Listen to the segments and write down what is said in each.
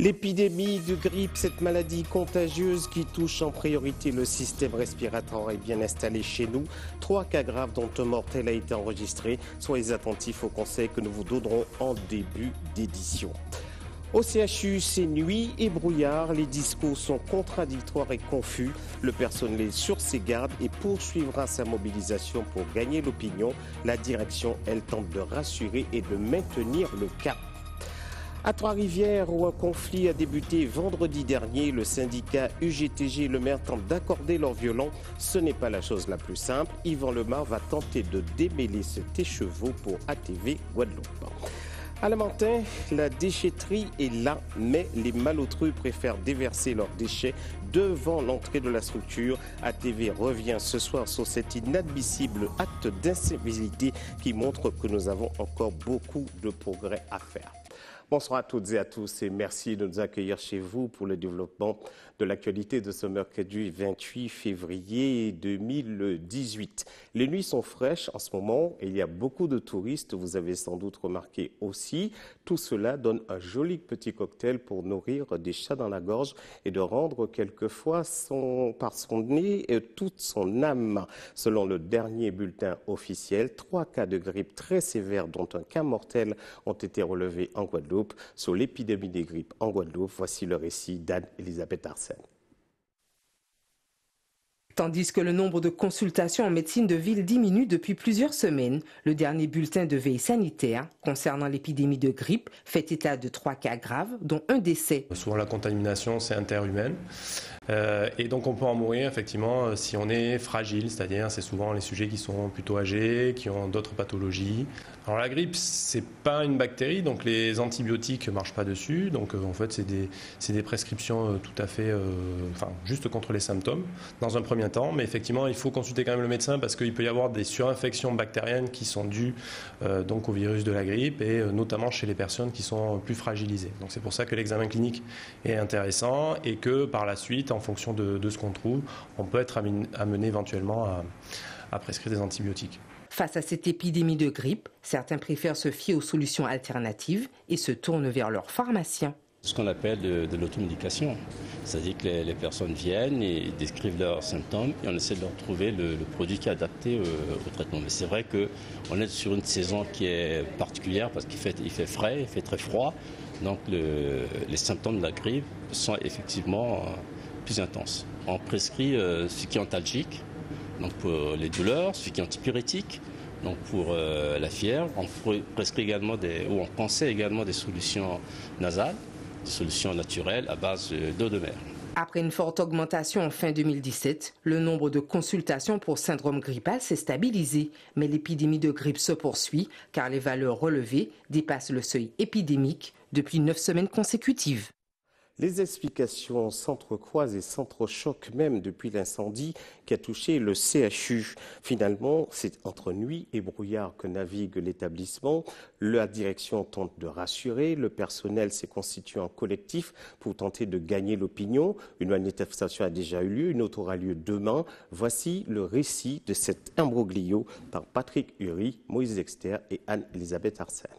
L'épidémie de grippe, cette maladie contagieuse qui touche en priorité le système respiratoire est bien installée chez nous. 3 cas graves dont un mortel a été enregistré. Soyez attentifs aux conseils que nous vous donnerons en début d'édition. Au CHU, c'est nuit et brouillard. Les discours sont contradictoires et confus. Le personnel est sur ses gardes et poursuivra sa mobilisation pour gagner l'opinion. La direction, elle, tente de rassurer et de maintenir le cap. À Trois-Rivières, où un conflit a débuté vendredi dernier, le syndicat UGTG et le maire tentent d'accorder leur violon. Ce n'est pas la chose la plus simple. Yvan Lemar va tenter de démêler cet écheveau pour ATV Guadeloupe. À Lamentin, la déchetterie est là, mais les malotrues préfèrent déverser leurs déchets devant l'entrée de la structure. ATV revient ce soir sur cet inadmissible acte d'incivilité qui montre que nous avons encore beaucoup de progrès à faire. Bonsoir à toutes et à tous et merci de nous accueillir chez vous pour le développement de l'actualité de ce mercredi 28 février 2018. Les nuits sont fraîches en ce moment et il y a beaucoup de touristes, vous avez sans doute remarqué aussi. Tout cela donne un joli petit cocktail pour nourrir des chats dans la gorge et de rendre quelquefois par son nez toute son âme. Selon le dernier bulletin officiel, 3 cas de grippe très sévères dont un cas mortel ont été relevés en Guadeloupe. Sur l'épidémie des grippes en Guadeloupe, voici le récit d'Anne-Elisabeth Arsène. Tandis que le nombre de consultations en médecine de ville diminue depuis plusieurs semaines, le dernier bulletin de veille sanitaire concernant l'épidémie de grippe fait état de 3 cas graves, dont un décès. Souvent la contamination, c'est interhumaine. Et donc on peut en mourir effectivement si on est fragile, c'est-à-dire c'est souvent les sujets qui sont plutôt âgés, qui ont d'autres pathologies. Alors la grippe, c'est pas une bactérie, donc les antibiotiques marchent pas dessus. Donc en fait c'est des prescriptions tout à fait, juste contre les symptômes dans un premier temps. Mais effectivement il faut consulter quand même le médecin parce qu'il peut y avoir des surinfections bactériennes qui sont dues donc au virus de la grippe et notamment chez les personnes qui sont plus fragilisées. Donc c'est pour ça que l'examen clinique est intéressant et que par la suite, en fonction de ce qu'on trouve, on peut être amené éventuellement à prescrire des antibiotiques. Face à cette épidémie de grippe, certains préfèrent se fier aux solutions alternatives et se tournent vers leur pharmacien. Ce qu'on appelle de l'automédication, c'est-à-dire que les personnes viennent et décrivent leurs symptômes et on essaie de leur trouver le produit qui est adapté au traitement. Mais c'est vrai qu'on est sur une saison qui est particulière parce qu'il fait frais, il fait très froid, donc les symptômes de la grippe sont effectivement plus intenses. On prescrit ce qui est antalgique, donc pour les douleurs, ce qui est antipyrétique, donc pour la fièvre. On prescrit également on pensait également des solutions nasales, des solutions naturelles à base d'eau de mer. Après une forte augmentation en fin 2017, le nombre de consultations pour syndrome grippal s'est stabilisé. Mais l'épidémie de grippe se poursuit car les valeurs relevées dépassent le seuil épidémique depuis 9 semaines consécutives. Les explications s'entrecroisent et s'entrechoquent même depuis l'incendie qui a touché le CHU. Finalement, c'est entre nuit et brouillard que navigue l'établissement. La direction tente de rassurer. Le personnel s'est constitué en collectif pour tenter de gagner l'opinion. Une manifestation a déjà eu lieu, une autre aura lieu demain. Voici le récit de cet imbroglio par Patrick Uri, Moïse Dexter et Anne-Elisabeth Arsène.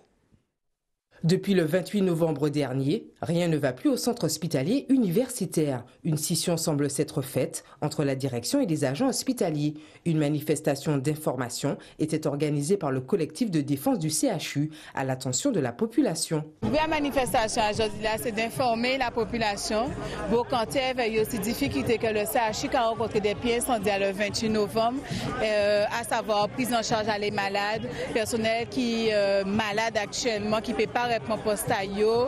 Depuis le 28 novembre dernier, rien ne va plus au centre hospitalier universitaire. Une scission semble s'être faite entre la direction et les agents hospitaliers. Une manifestation d'information était organisée par le collectif de défense du CHU à l'attention de la population. La manifestation aujourd'hui, c'est d'informer la population pour quand il y a aussi difficulté que le CHU a rencontré des pièces incendiaires le 28 novembre, à savoir prise en charge à les malades, personnel qui est malade actuellement, qui ne peut pas répondre poste à yo,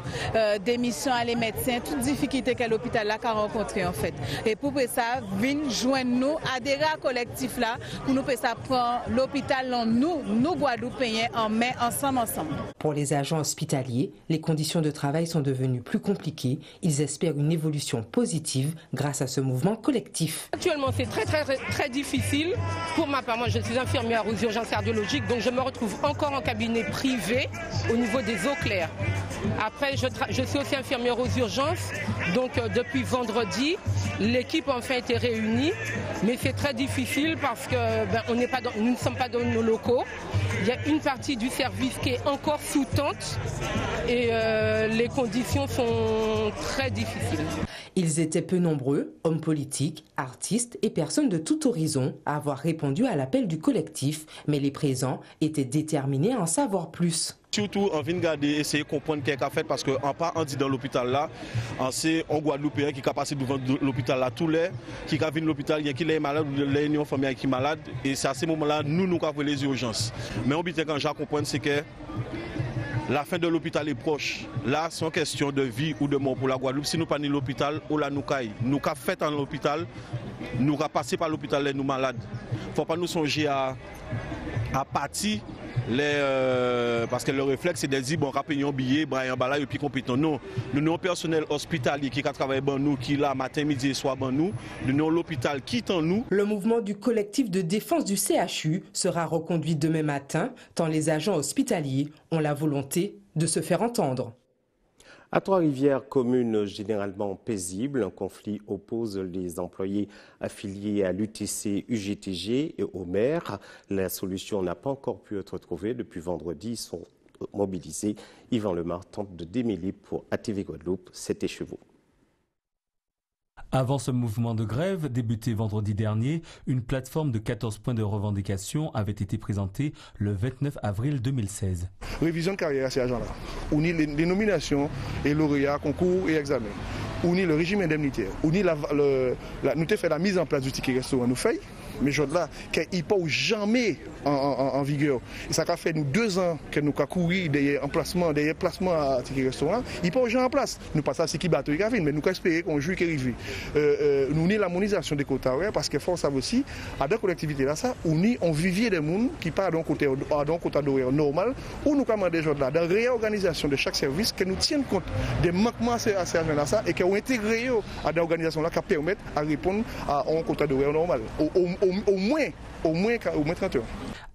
démission à les médecins, toutes difficultés que l'hôpital a rencontrées en fait. Et pour ça, venir joindre nous, adhérer à collectif là, pour nous ça prendre l'hôpital nous Guadeloupéens en main ensemble. Pour les agents hospitaliers, les conditions de travail sont devenues plus compliquées. Ils espèrent une évolution positive grâce à ce mouvement collectif. Actuellement, c'est très difficile. Pour ma part, moi, je suis infirmière aux urgences cardiologiques, donc je me retrouve encore en cabinet privé au niveau des eaux clair. Après, je suis aussi infirmière aux urgences, donc depuis vendredi, l'équipe enfin a été réunie, mais c'est très difficile parce que nous ne sommes pas dans nos locaux. Il y a une partie du service qui est encore sous tente et les conditions sont très difficiles. Ils étaient peu nombreux, hommes politiques, artistes et personnes de tout horizon, à avoir répondu à l'appel du collectif, mais les présents étaient déterminés à en savoir plus. Surtout, on vient garder, essayer de comprendre ce qu'il a fait parce qu'en pas on dit dans l'hôpital là, c'est un Guadeloupéen qui a passé devant l'hôpital là, tous les qui a vu l'hôpital, il y a qui est malade, les familles qui sont malades, et c'est à ce moment-là, nous avons les urgences. Mais on dit quand j'ai compris, c'est que la fin de l'hôpital est proche. Là, c'est une question de vie ou de mort pour la Guadeloupe. Si nous pas ni l'hôpital, ou là nous caille. Nous avons fait dans l'hôpital, nous avons passé par l'hôpital les nous malades. Il ne faut pas nous songer à partir. Parce que le réflexe c'est de dire bon rappelons un billet Brian Bala et puis compétent. Non, nous avons un personnel hospitalier qui a travaillé dans nous, qui là matin midi et soir dans nous. Nous avons l'hôpital qui est en nous. Le mouvement du collectif de défense du CHU sera reconduit demain matin, tant les agents hospitaliers ont la volonté de se faire entendre. À Trois-Rivières, commune généralement paisible, un conflit oppose les employés affiliés à l'UTC, UGTG et au maire. La solution n'a pas encore pu être trouvée. Depuis vendredi, ils sont mobilisés. Yvan Lemar tente de démêler pour ATV Guadeloupe cet écheveau. Avant ce mouvement de grève, débuté vendredi dernier, une plateforme de 14 points de revendication avait été présentée le 29 avril 2016. Révision de carrière à ces agents-là. On y les nominations et lauréats, concours et examens. On y le régime indemnitaire. On y nous avons fait la mise en place du ticket restaurant nous fait. Mais là, qu'il n'est pas jamais en vigueur. Et ça a fait nous 2 ans que nous avons couru des placements à ticket restaurant. Il n'est pas déjà en place. Nous passons à ce qui bateau mais nous espérons qu'on joue qu'il arrive. Nous avons l'harmonisation des quotas parce que force aussi, à deux collectivités là, on vivier des gens qui partent d'un quota d'horaire normal, où nous commandons des gens là, dans la réorganisation de chaque service, que nous tiennent compte des manquements à ces agents-là et qu'on intègre à des organisations là qui permettent à répondre à un quota d'horaire normal. Au moins 30 heures.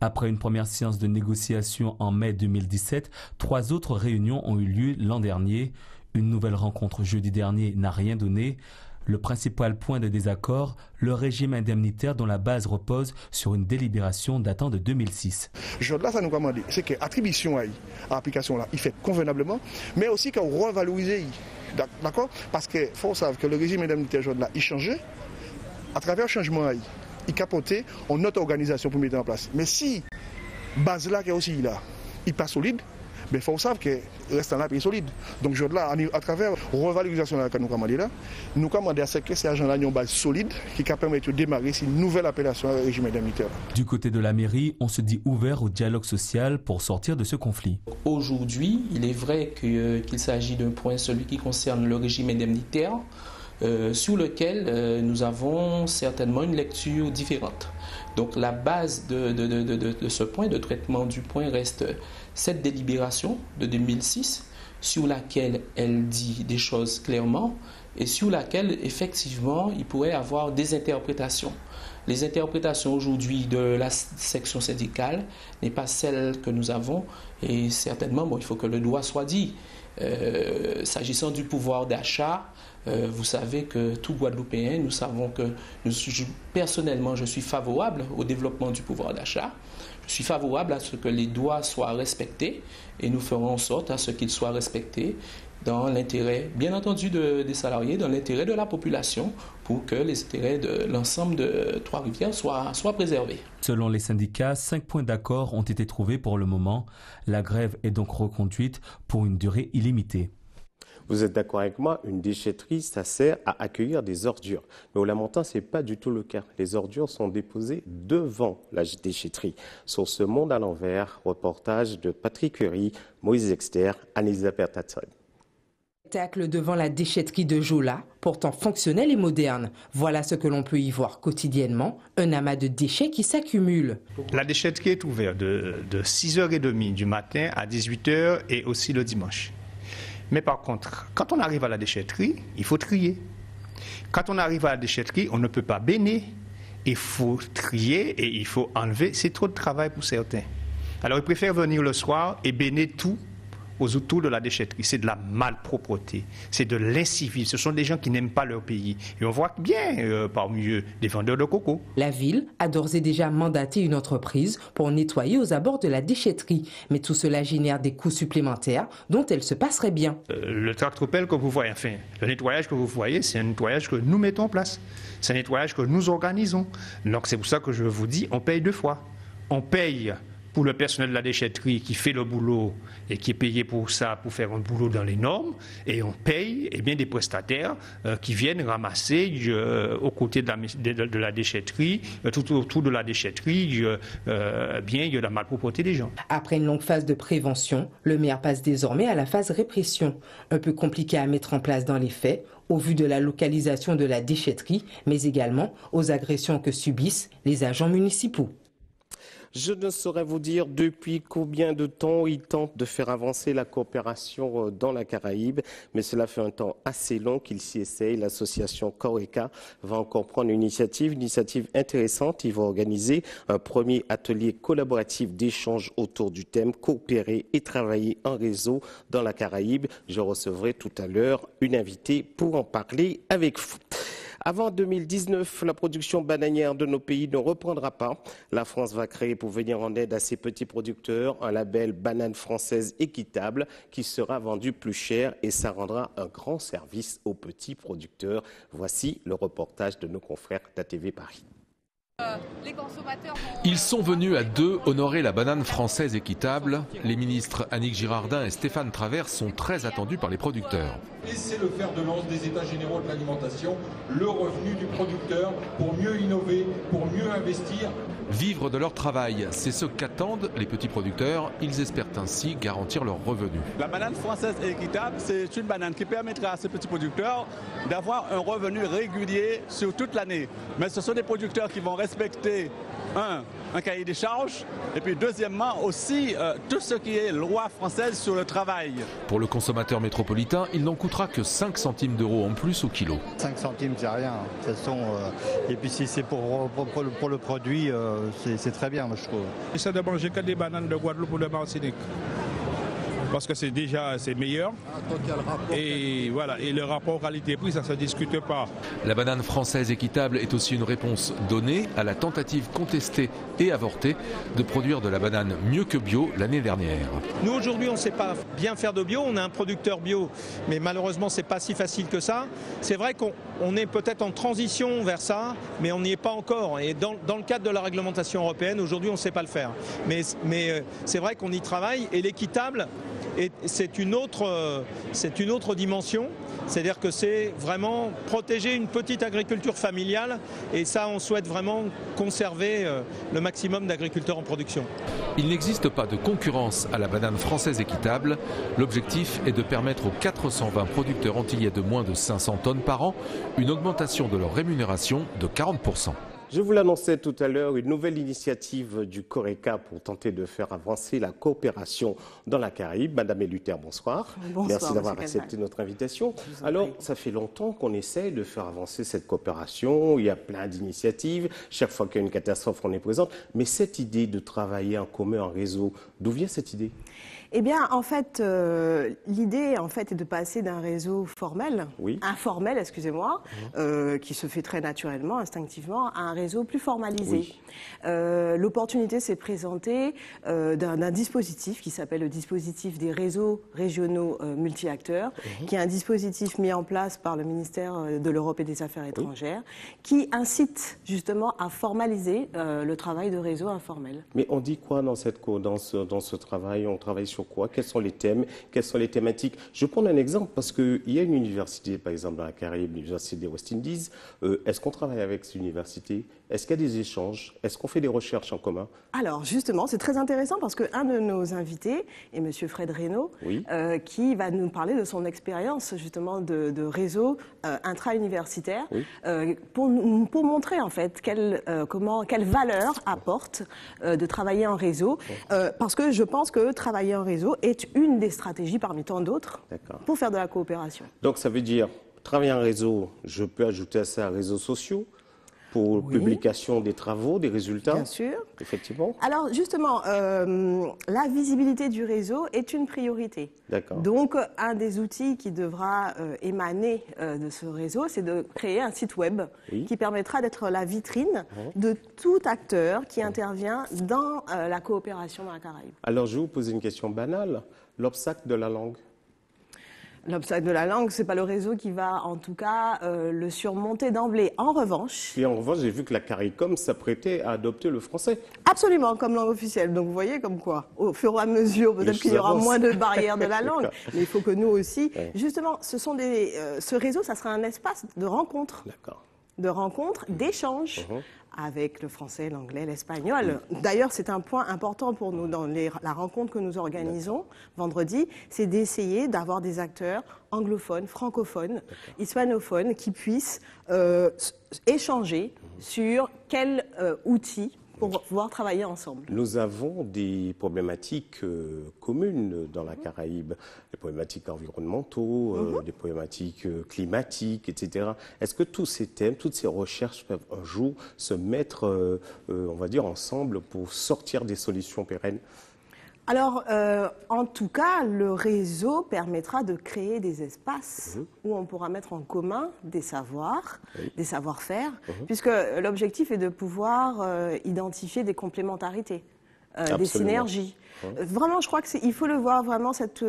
Après une première séance de négociation en mai 2017, 3 autres réunions ont eu lieu l'an dernier. Une nouvelle rencontre jeudi dernier n'a rien donné. Le principal point de désaccord, le régime indemnitaire dont la base repose sur une délibération datant de 2006. Là, ça nous commande, c'est que l'attribution à l'application là, il fait convenablement, mais aussi qu'on revalorise. D'accord? Parce qu'il faut savoir que le régime indemnitaire là, il changeait à travers le changement. Il capotait en notre organisation pour mettre en place. Mais si base là qui est aussi là, il pas solide, mais il faut savoir que le restant là est solide. Donc là, à travers la revalorisation que nous commandons là, nous commandons à ce que ces agents-là ont une base solide qui permet de démarrer une nouvelle appellation au régime indemnitaire. Du côté de la mairie, on se dit ouvert au dialogue social pour sortir de ce conflit. Aujourd'hui, il est vrai qu'il s'agit d'un point, celui qui concerne le régime indemnitaire, sur lequel nous avons certainement une lecture différente. Donc la base de ce point, de traitement du point, reste cette délibération de 2006 sur laquelle elle dit des choses clairement et sur laquelle effectivement il pourrait y avoir des interprétations. Les interprétations aujourd'hui de la section syndicale n'est pas celle que nous avons et certainement il faut que le droit soit dit. S'agissant du pouvoir d'achat, vous savez que tout Guadeloupéen, nous savons que personnellement je suis favorable au développement du pouvoir d'achat. Je suis favorable à ce que les droits soient respectés et nous ferons en sorte à ce qu'ils soient respectés dans l'intérêt, bien entendu, des salariés, dans l'intérêt de la population, pour que les intérêts de l'ensemble de Trois-Rivières soient préservés. Selon les syndicats, 5 points d'accord ont été trouvés pour le moment. La grève est donc reconduite pour une durée illimitée. Vous êtes d'accord avec moi, une déchetterie, ça sert à accueillir des ordures. Mais au Lamentin, ce n'est pas du tout le cas. Les ordures sont déposées devant la déchetterie. Sur ce monde à l'envers, reportage de Patrick Curie, Moïse Exter, Anisa Bertatson. Spectacle devant la déchetterie de Jola, pourtant fonctionnelle et moderne. Voilà ce que l'on peut y voir quotidiennement, un amas de déchets qui s'accumule. La déchetterie est ouverte de 6h30 du matin à 18h et aussi le dimanche. Mais par contre, quand on arrive à la déchetterie, il faut trier. Quand on arrive à la déchetterie, on ne peut pas bénir. Il faut trier et il faut enlever. C'est trop de travail pour certains. Alors ils préfèrent venir le soir et bénir tout autour de la déchetterie, c'est de la malpropreté, c'est de l'incivisme. Ce sont des gens qui n'aiment pas leur pays. Et on voit bien parmi eux des vendeurs de coco. La ville a d'ores et déjà mandaté une entreprise pour nettoyer aux abords de la déchetterie. Mais tout cela génère des coûts supplémentaires dont elle se passerait bien. Le tractopelle que vous voyez, enfin, le nettoyage que vous voyez, c'est un nettoyage que nous mettons en place. C'est un nettoyage que nous organisons. Donc c'est pour ça que je vous dis, on paye 2 fois. On paye pour le personnel de la déchetterie qui fait le boulot et qui est payé pour ça, pour faire un boulot dans les normes, et on paye des prestataires qui viennent ramasser aux côtés de la déchetterie, tout autour de la déchetterie, il y a la malpropreté des gens. Après une longue phase de prévention, le maire passe désormais à la phase répression. Un peu compliqué à mettre en place dans les faits, au vu de la localisation de la déchetterie, mais également aux agressions que subissent les agents municipaux. Je ne saurais vous dire depuis combien de temps ils tentent de faire avancer la coopération dans la Caraïbe, mais cela fait un temps assez long qu'ils s'y essayent. L'association Coreca va encore prendre une initiative intéressante. Ils vont organiser un premier atelier collaboratif d'échange autour du thème coopérer et travailler en réseau dans la Caraïbe. Je recevrai tout à l'heure une invitée pour en parler avec vous. Avant 2019, la production bananière de nos pays ne reprendra pas. La France va créer pour venir en aide à ses petits producteurs un label banane française équitable qui sera vendu plus cher et ça rendra un grand service aux petits producteurs. Voici le reportage de nos confrères d'ATV Paris. Ils sont venus à 2 honorer la banane française équitable. Les ministres Annick Girardin et Stéphane Travers sont très attendus par les producteurs. Et c'est le fer de lance des États généraux de l'alimentation, le revenu du producteur pour mieux innover, pour mieux investir. Vivre de leur travail, c'est ce qu'attendent les petits producteurs. Ils espèrent ainsi garantir leurs revenus. La banane française équitable, c'est une banane qui permettra à ces petits producteurs d'avoir un revenu régulier sur toute l'année. Mais ce sont des producteurs qui vont respecter un cahier des charges et puis deuxièmement aussi tout ce qui est loi française sur le travail. Pour le consommateur métropolitain, il n'en coûtera que 5 centimes d'euros en plus au kilo. 5 centimes, c'est rien. Et puis si c'est pour le produit, c'est très bien, moi, je trouve. J'essaie de manger que des bananes de Guadeloupe ou de Martinique. Parce que c'est meilleur. Et voilà, et le rapport qualité-prix, ça ne se discute pas. La banane française équitable est aussi une réponse donnée à la tentative contestée et avortée de produire de la banane mieux que bio l'année dernière. Nous aujourd'hui on ne sait pas bien faire de bio, on a un producteur bio, mais malheureusement c'est pas si facile que ça. C'est vrai qu'on est peut-être en transition vers ça, mais on n'y est pas encore. Et dans le cadre de la réglementation européenne, aujourd'hui on ne sait pas le faire. Mais c'est vrai qu'on y travaille et l'équitable, c'est une autre dimension, c'est-à-dire que c'est vraiment protéger une petite agriculture familiale et ça on souhaite vraiment conserver le maximum d'agriculteurs en production. Il n'existe pas de concurrence à la banane française équitable. L'objectif est de permettre aux 420 producteurs antillais de moins de 500 tonnes par an une augmentation de leur rémunération de 40%. Je vous l'annonçais tout à l'heure, une nouvelle initiative du Coreca pour tenter de faire avancer la coopération dans la Caraïbe. Madame Eluther, bonsoir. Bonsoir. Merci d'avoir accepté notre invitation. Alors, ça fait longtemps qu'on essaye de faire avancer cette coopération. Il y a plein d'initiatives. Chaque fois qu'il y a une catastrophe, on est présente. Mais cette idée de travailler en commun, en réseau, d'où vient cette idée ? Eh bien, en fait, l'idée, est de passer d'un réseau formel, informel, excusez-moi, qui se fait très naturellement, instinctivement, à un réseau plus formalisé. L'opportunité s'est présentée d'un dispositif qui s'appelle le dispositif des réseaux régionaux multi-acteurs, qui est un dispositif mis en place par le ministère de l'Europe et des Affaires étrangères, qui incite justement à formaliser le travail de réseau informel. Mais on dit quoi dans ce travail ? On travaille sur quoi? Quels sont les thèmes? Quelles sont les thématiques? Je prends un exemple parce qu'il y a une université, par exemple dans la Caraïbe, l'université des West Indies. Est-ce qu'on travaille avec cette université? Est-ce qu'il y a des échanges? Est-ce qu'on fait des recherches en commun? Alors justement, c'est très intéressant parce qu'un de nos invités est M. Fred Reynaud, qui va nous parler de son expérience justement de réseau intra-universitaire pour montrer en fait quelle valeur apporte de travailler en réseau. Parce que je pense que travailler en réseau est une des stratégies parmi tant d'autres pour faire de la coopération. Donc ça veut dire travailler en réseau, je peux ajouter à ça réseaux sociaux. pour publication des travaux, des résultats. Bien sûr. Effectivement. Alors justement, la visibilité du réseau est une priorité. D'accord. Donc un des outils qui devra émaner de ce réseau, c'est de créer un site web qui permettra d'être la vitrine de tout acteur qui intervient dans la coopération dans la Caraïbe. Alors je vais vous poser une question banale. L'obstacle de la langue? L'obstacle de la langue, ce n'est pas le réseau qui va, en tout cas, le surmonter d'emblée. En revanche... Et en revanche, j'ai vu que la CARICOM s'apprêtait à adopter le français. Absolument, comme langue officielle. Donc vous voyez comme quoi, au fur et à mesure, peut-être qu'il y aura moins de barrières de la langue. Mais il faut que nous aussi... Justement, ce réseau, ça sera un espace de rencontre. D'accord. De rencontres, d'échanges avec le français, l'anglais, l'espagnol. D'ailleurs, c'est un point important pour nous dans la rencontre que nous organisons vendredi, c'est d'essayer d'avoir des acteurs anglophones, francophones, hispanophones qui puissent échanger sur quels outils pour pouvoir travailler ensemble. Nous avons des problématiques communes dans la Caraïbe, des problématiques environnementaux, des problématiques climatiques, etc. Est-ce que tous ces thèmes, toutes ces recherches peuvent un jour se mettre, on va dire, ensemble pour sortir des solutions pérennes ? Alors, en tout cas, le réseau permettra de créer des espaces où on pourra mettre en commun des savoirs, des savoir-faire, puisque l'objectif est de pouvoir identifier des complémentarités, des synergies. Vraiment, je crois qu'il faut le voir vraiment, cet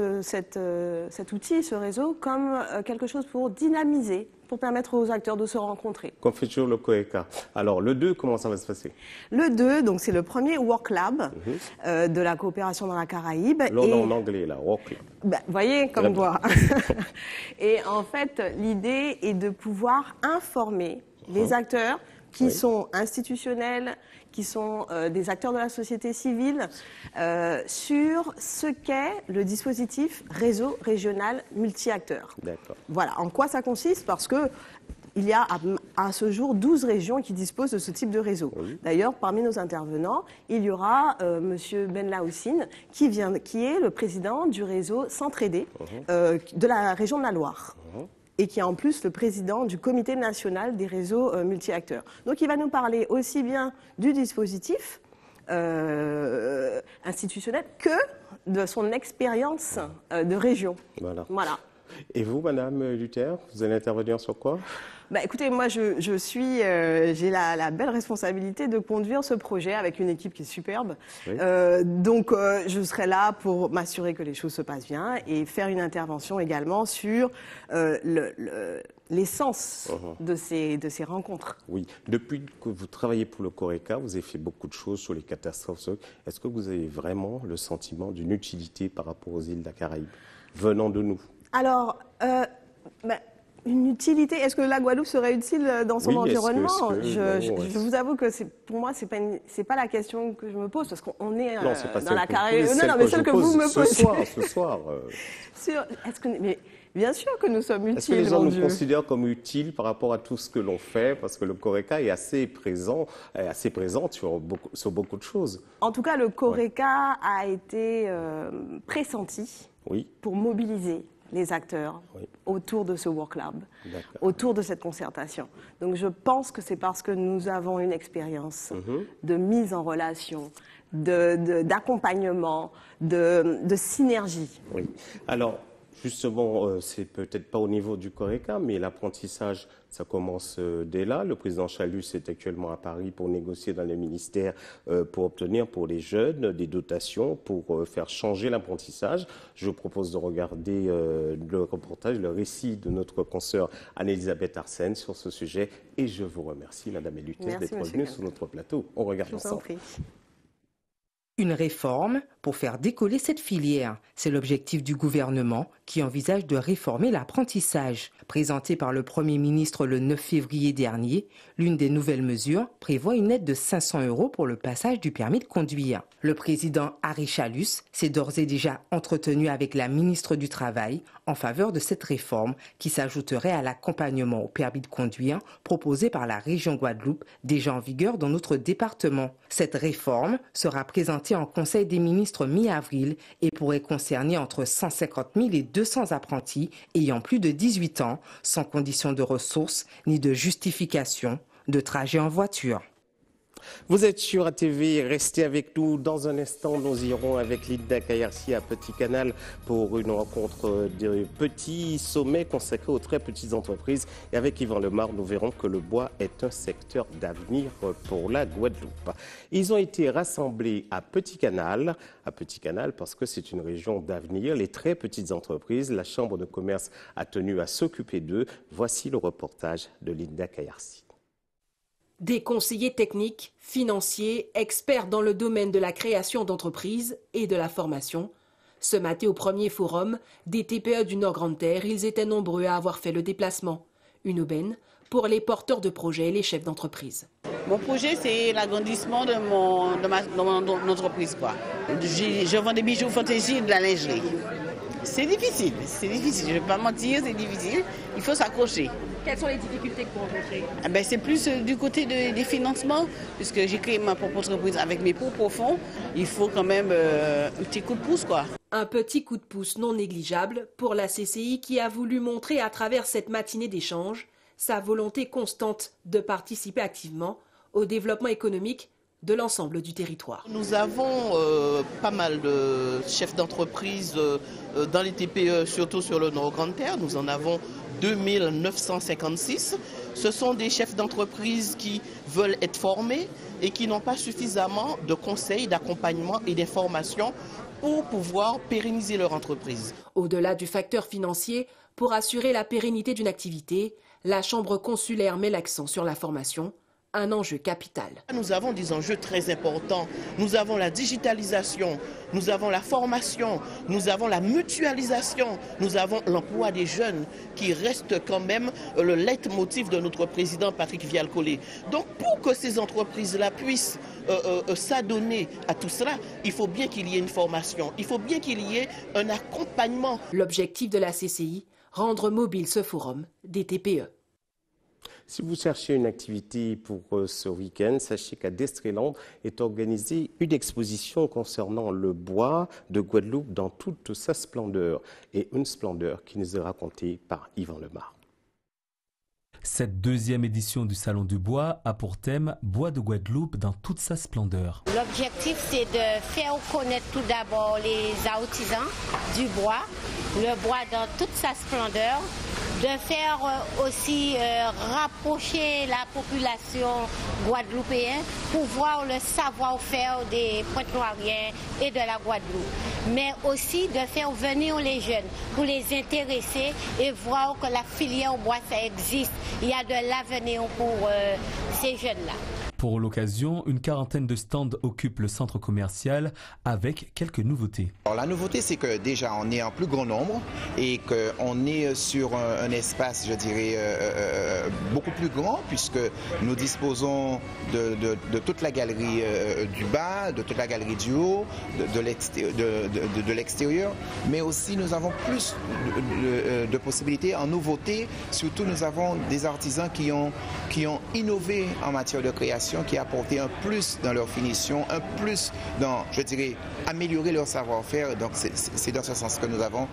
outil, ce réseau, comme quelque chose pour dynamiser, pour permettre aux acteurs de se rencontrer. Comme fait toujours le COECA. Alors, le 2, comment ça va se passer? Le 2, donc c'est le premier Work Lab de la coopération dans la Caraïbe. Là, en anglais, là, Work Lab. Ben, voyez, comme quoi. Et en fait, l'idée est de pouvoir informer les acteurs qui sont institutionnels, qui sont des acteurs de la société civile, sur ce qu'est le dispositif réseau régional multi-acteurs. D'accord. Voilà, en quoi ça consiste? Parce que il y a à ce jour 12 régions qui disposent de ce type de réseau. D'ailleurs, parmi nos intervenants, il y aura Monsieur Ben Laoussine, qui est le président du réseau S'entraider de la région de la Loire. Et qui est en plus le président du comité national des réseaux multi-acteurs. Donc il va nous parler aussi bien du dispositif institutionnel que de son expérience de région. Voilà. Et vous, Madame Luther, vous allez intervenir sur quoi? Bah, écoutez, moi, j'ai la belle responsabilité de conduire ce projet avec une équipe qui est superbe. Donc, je serai là pour m'assurer que les choses se passent bien et faire une intervention également sur l'essence de ces rencontres. Oui. Depuis que vous travaillez pour le CORECA, vous avez fait beaucoup de choses sur les catastrophes. Est-ce que vous avez vraiment le sentiment d'une utilité par rapport aux îles de la Caraïbe, venant de nous? Alors, une utilité, est-ce que la Guadeloupe serait utile dans son environnement? Je vous avoue que pour moi, c'est pas la question que je me pose, parce qu'on est dans la Caraïbe. Non, mais celle que vous me posez. Ce soir. Mais bien sûr que nous sommes utiles. Est-ce que les gens nous considèrent comme utiles par rapport à tout ce que l'on fait? Parce que le CORECA est assez présent sur beaucoup de choses. En tout cas, le CORECA a été pressenti pour mobiliser les acteurs autour de ce Work Lab, autour de cette concertation. Donc je pense que c'est parce que nous avons une expérience de mise en relation, d'accompagnement, de synergie. Oui. Alors, justement, c'est peut-être pas au niveau du CORECA, mais l'apprentissage, ça commence dès là. Le président Chalus est actuellement à Paris pour négocier dans les ministères pour obtenir pour les jeunes des dotations pour faire changer l'apprentissage. Je vous propose de regarder le reportage, le récit de notre consoeur Anne-Elisabeth Arsène sur ce sujet. Et je vous remercie, Madame Luther, d'être venue sur notre plateau. On regarde ensemble. Une réforme pour faire décoller cette filière. C'est l'objectif du gouvernement qui envisage de réformer l'apprentissage. Présenté par le Premier ministre le 9 février dernier, l'une des nouvelles mesures prévoit une aide de 500 € pour le passage du permis de conduire. Le président Harry Chalus s'est d'ores et déjà entretenu avec la ministre du Travail en faveur de cette réforme qui s'ajouterait à l'accompagnement au permis de conduire proposé par la région Guadeloupe, déjà en vigueur dans notre département. Cette réforme sera présentée en Conseil des ministres mi-avril et pourrait concerner entre 150 000 et 200 apprentis ayant plus de 18 ans, sans condition de ressources ni de justification, de trajet en voiture. Vous êtes sur ATV, restez avec nous. Dans un instant, nous irons avec Linda Kayarsi à Petit Canal pour une rencontre de petits sommets consacrés aux très petites entreprises. Et avec Yvan Lemar, nous verrons que le bois est un secteur d'avenir pour la Guadeloupe. Ils ont été rassemblés à Petit Canal parce que c'est une région d'avenir. Les très petites entreprises, la Chambre de commerce a tenu à s'occuper d'eux. Voici le reportage de Linda Kayarsi. Des conseillers techniques, financiers, experts dans le domaine de la création d'entreprises et de la formation. Ce matin, au premier forum des TPE du Nord-Grande-Terre, ils étaient nombreux à avoir fait le déplacement. Une aubaine pour les porteurs de projets et les chefs d'entreprise. Mon projet, c'est l'agrandissement de mon entreprise. Je vends des bijoux fantaisie et de la lingerie. C'est difficile, je ne vais pas mentir, c'est difficile. Il faut s'accrocher. Quelles sont les difficultés que vous rencontrez? C'est plus du côté des financements, puisque j'ai créé ma propre entreprise avec mes propres fonds. Il faut quand même un petit coup de pouce, quoi. Un petit coup de pouce non négligeable pour la CCI qui a voulu montrer à travers cette matinée d'échange sa volonté constante de participer activement au développement économique de l'ensemble du territoire. Nous avons pas mal de chefs d'entreprise dans les TPE, surtout sur le Nord-Grande-Terre. Nous en avons 2956. Ce sont des chefs d'entreprise qui veulent être formés et qui n'ont pas suffisamment de conseils, d'accompagnement et d'informations pour pouvoir pérenniser leur entreprise. Au-delà du facteur financier, pour assurer la pérennité d'une activité, la Chambre consulaire met l'accent sur la formation, un enjeu capital. Nous avons des enjeux très importants. Nous avons la digitalisation, nous avons la formation, nous avons la mutualisation, nous avons l'emploi des jeunes qui reste quand même le leitmotiv de notre président Patrick Vial-Collé. Donc pour que ces entreprises-là puissent s'adonner à tout cela, il faut bien qu'il y ait une formation, il faut bien qu'il y ait un accompagnement. L'objectif de la CCI, rendre mobile ce forum des TPE. Si vous cherchez une activité pour ce week-end, sachez qu'à Destréland est organisée une exposition concernant le bois de Guadeloupe dans toute sa splendeur. Et une splendeur qui nous est racontée par Yvan Lemar. Cette deuxième édition du Salon du Bois a pour thème « Bois de Guadeloupe dans toute sa splendeur ». L'objectif, c'est de faire connaître tout d'abord les artisans du bois, le bois dans toute sa splendeur, de faire aussi rapprocher la population guadeloupéenne pour voir le savoir-faire des Pointe-Noiriens et de la Guadeloupe. Mais aussi de faire venir les jeunes pour les intéresser et voir que la filière bois, ça existe. Il y a de l'avenir pour ces jeunes-là. Pour l'occasion, une quarantaine de stands occupent le centre commercial avec quelques nouveautés. Alors, la nouveauté, c'est que déjà, on est en plus grand nombre et qu'on est sur un espace, je dirais, beaucoup plus grand puisque nous disposons de toute la galerie du bas, de toute la galerie du haut, de l'extérieur, mais aussi nous avons plus de possibilités en nouveauté. Surtout, nous avons des artisans qui ont innové en matière de création, qui a apporté un plus dans leur finition, un plus dans, je dirais, améliorer leur savoir-faire. Donc c'est dans ce sens que nous avons,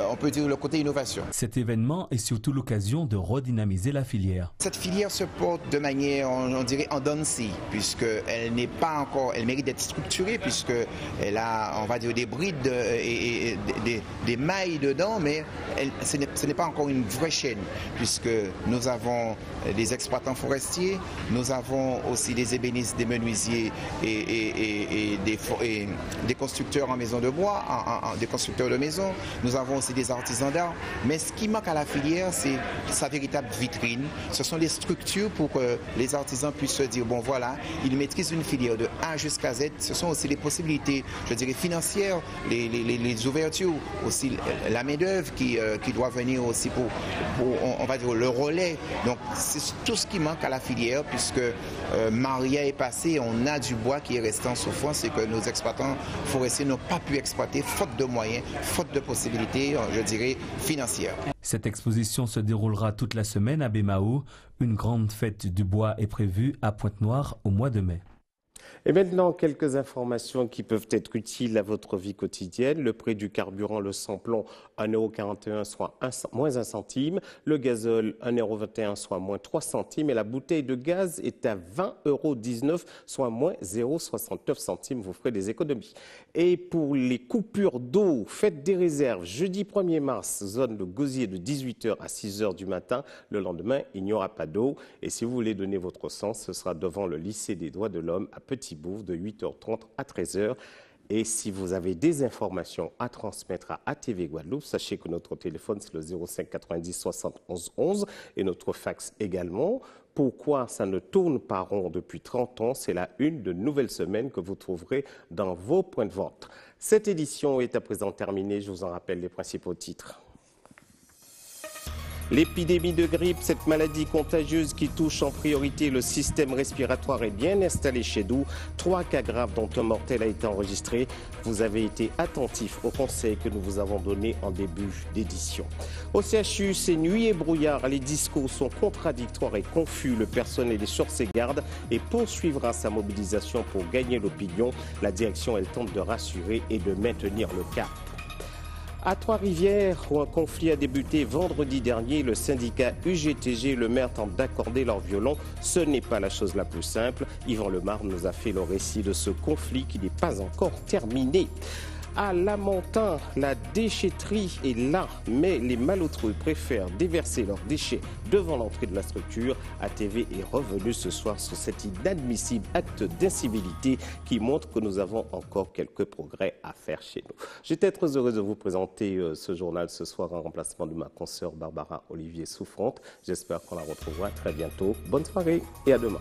on peut dire, le côté innovation. Cet événement est surtout l'occasion de redynamiser la filière. Cette filière se porte de manière, on dirait, en dents de scie, puisqu'elle n'est pas encore, elle mérite d'être structurée, puisqu'elle a, on va dire, des brides et des mailles dedans, mais ce n'est pas encore une vraie chaîne, puisque nous avons des exploitants forestiers, nous avons aussi des ébénistes, des menuisiers et des constructeurs en maison de bois, des constructeurs de maisons. Nous avons aussi des artisans d'art. Mais ce qui manque à la filière, c'est sa véritable vitrine. Ce sont les structures pour que les artisans puissent se dire, bon voilà, ils maîtrisent une filière de A jusqu'à Z. Ce sont aussi les possibilités, je dirais, financières, les ouvertures, aussi la main-d'œuvre qui doit venir aussi pour, on va dire, le relais. Donc c'est tout ce qui manque à la filière, puisque Maria est passée, on a du bois qui est resté en souffrance et que nos exploitants forestiers n'ont pas pu exploiter, faute de moyens, faute de possibilités, je dirais, financières. Cette exposition se déroulera toute la semaine à Bémao. Une grande fête du bois est prévue à Pointe-Noire au mois de mai. Et maintenant, quelques informations qui peuvent être utiles à votre vie quotidienne. Le prix du carburant, le samplon, 1,41 €, soit moins 1 centime. Le gazole, 1,21 €, soit moins 3 centimes. Et la bouteille de gaz est à 20,19 €, soit moins 0,69 centimes. Vous ferez des économies. Et pour les coupures d'eau, faites des réserves. Jeudi 1er mars, zone de Gosier de 18 h à 6 h du matin. Le lendemain, il n'y aura pas d'eau. Et si vous voulez donner votre sang, ce sera devant le lycée des Droits de l'Homme à Petit-Bourg de 8h30 à 13 h. Et si vous avez des informations à transmettre à ATV Guadeloupe, sachez que notre téléphone, c'est le 05 90 71 11 et notre fax également. Pourquoi ça ne tourne pas rond depuis 30 ans? C'est la une de Nouvelle Semaine que vous trouverez dans vos points de vente. Cette édition est à présent terminée. Je vous en rappelle les principaux titres. L'épidémie de grippe, cette maladie contagieuse qui touche en priorité le système respiratoire, est bien installée chez nous. 3 cas graves dont un mortel a été enregistré. Vous avez été attentifs aux conseils que nous vous avons donnés en début d'édition. Au CHU, c'est nuit et brouillard. Les discours sont contradictoires et confus. Le personnel est sur ses gardes et poursuivra sa mobilisation pour gagner l'opinion. La direction, elle tente de rassurer et de maintenir le cap. À Trois-Rivières, où un conflit a débuté vendredi dernier, le syndicat UGTG et le maire tentent d'accorder leur violon. Ce n'est pas la chose la plus simple. Yvan Lemar nous a fait le récit de ce conflit qui n'est pas encore terminé. À Lamentin, la déchetterie est là, mais les malotrues préfèrent déverser leurs déchets devant l'entrée de la structure. ATV est revenu ce soir sur cet inadmissible acte d'incivilité qui montre que nous avons encore quelques progrès à faire chez nous. J'étais très heureux de vous présenter ce journal ce soir en remplacement de ma consoeur Barbara Olivier Souffrante. J'espère qu'on la retrouvera très bientôt. Bonne soirée et à demain.